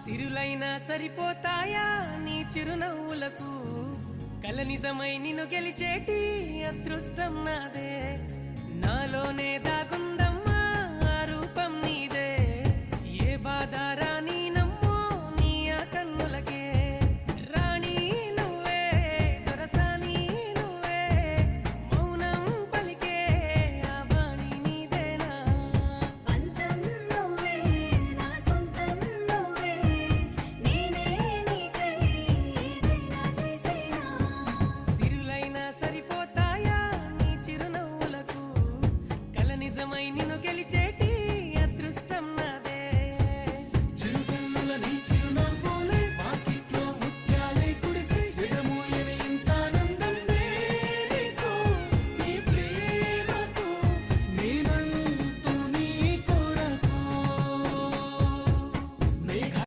సిరులైనా సరిపోతాయా నీ చిరునవ్వులకు కల నిజమై నిన్ను గెలిచేటి అదృష్టం నాదే నాలోనే దాగుందమ్మా ఆ రూపం నీదే ఏ బాధ